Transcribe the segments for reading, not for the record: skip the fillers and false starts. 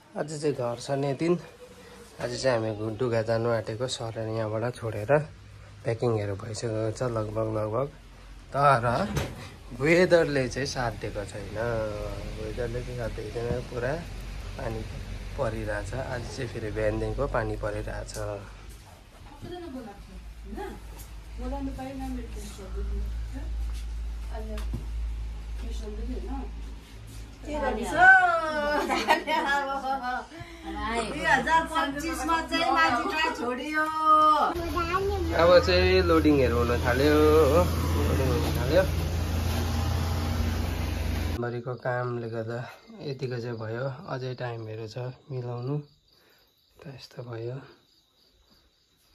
आज चाहिँ घर छर्ने दिन। आज चाहिँ हामी डुगा जानु आँटेको सर यहाँबाट छोडेर प्याकिङहरू भइसकेको छ लगभग। तर वेदरले चाहिँ साथ दिएको छैन। वेदरले चाहिँ साथ दिएको छैन, पुरा पानी परिरहेछ। आज चाहिँ फेरि बिहानदेखिको पानी परिरहेछ। अब चाहिँ लोडिङहरू हुन थाल्यो हो, भरिको कामले गर्दा यतिको चाहिँ भयो। अझै टाइमहरू छ मिलाउनु, त यस्तो भयो।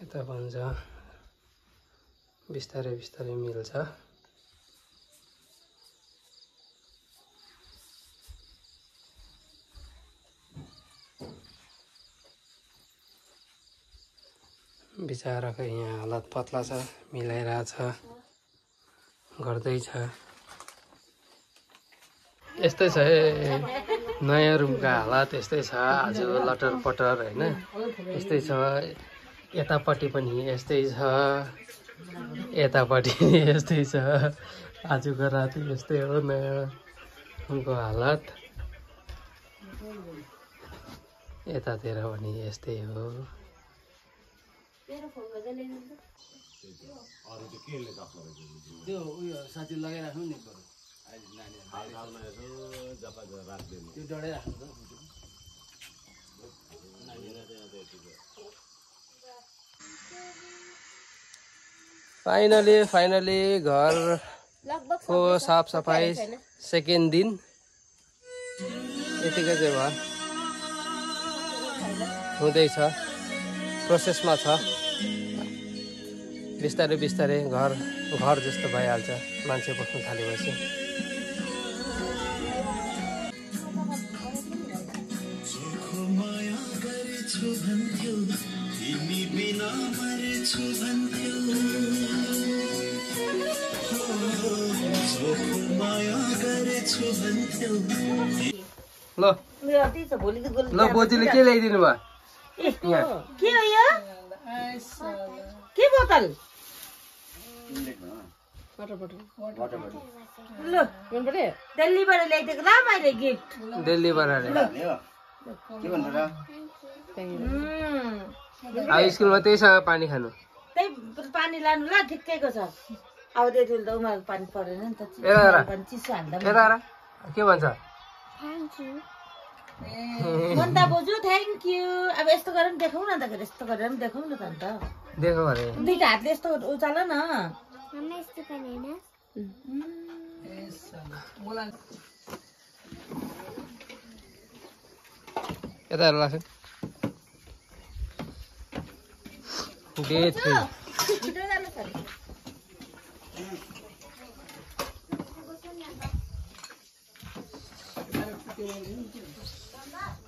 यता भन्छ बिस्तारै मिल्छ। बिचाराको यहाँ हालत पत्ला छ, मिलाइरहेछ, गर्दैछ। यस्तै छ नयाँ रुमको हालत, यस्तै छ। आज लटर पटर होइन, यस्तै छ। यतापट्टि पनि यस्तै छ, यतापट्टि यस्तै छ। आजको राति यस्तै हो नयाँ रुमको हालत। यतातिर पनि यस्तै हो। त्यो उयो साथी लगाइराख्नु नि बरु फाइनली घरको साफ सफाई सेकेन्ड दिन यतिकै चाहिँ भयो, हुँदैछ, प्रोसेसमा छ। बिस्तारै घर जस्तो भइहाल्छ मान्छे बस्नु थालेपछि। ल बोजूले के ल्याइदिनु भयो? के बोतल? दिल्लीबाट ल्याइदिएको ल मैले गिफ्ट। दिल्लीबाट स्कुलमा त्यहीसँग पानी खानु, त्यही पानी लानु ल, ठिक्कैको छ। अब त्यति त उमार पानी परेन नि त, चिसो हाल्दा के भन्छ? मन्ता बोजू थ्याङ्क यू। अब यस्तो गरेर पनि देखाउँ न त, यस्तो गरेर पनि देखाउँ न त अन्त। देखो अरे दुईटा हातले यस्तो उचाल न। यता लाग्छ। डे 3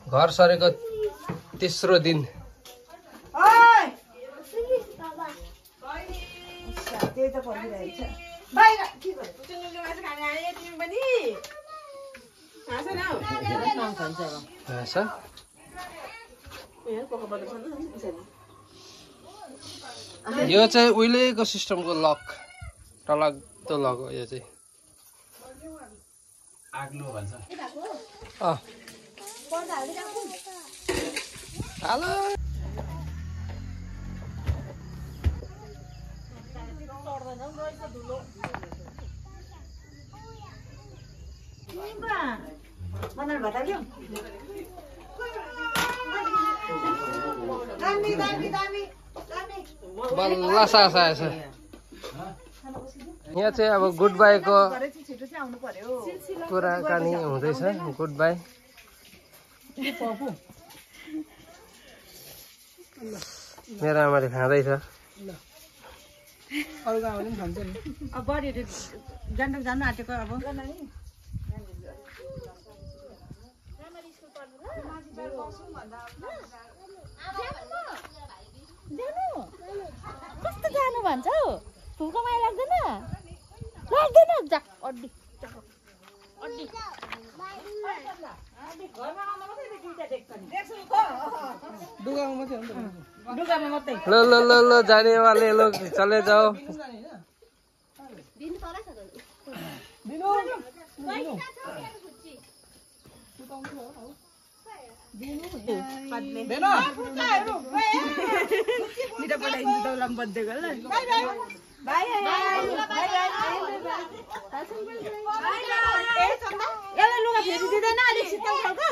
घर सरेको तेस्रो दिन। यो चाहिँ उहिलेको सिस्टमको लक, टलक्दो लक हो यो चाहिँ। आग्लो भन्छ। हेलो बल्ल सास यहाँ चाहिँ अब गुड बाईको कुराकानी हुँदैछ। Good by. मेरो आमाले खाँदैछ। अरू गाउँले पनि खान्छ नि। अब बडीहरू जानु आँटेको अब कस्तो जानु भन्छ हौ? फुलको माया लाग्दैन? लाग्दैन जा अड्डी अड्डी घरमा आउँदा मात्रै दुईटा देख्छ। डुगामा मात्रै लो लो लो लो जाने वाले लोग चले जाओ मिठो पठाइदिन्छु दौलाम बर्थडे गर्ला बाई यसलाई लुगा फेरि दिँदैन अलिक शीतल खालको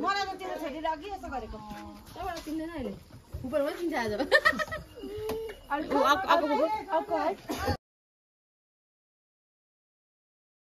मलाई त तेरो छोरीले अघि यसो गरेको किन्दैन अहिले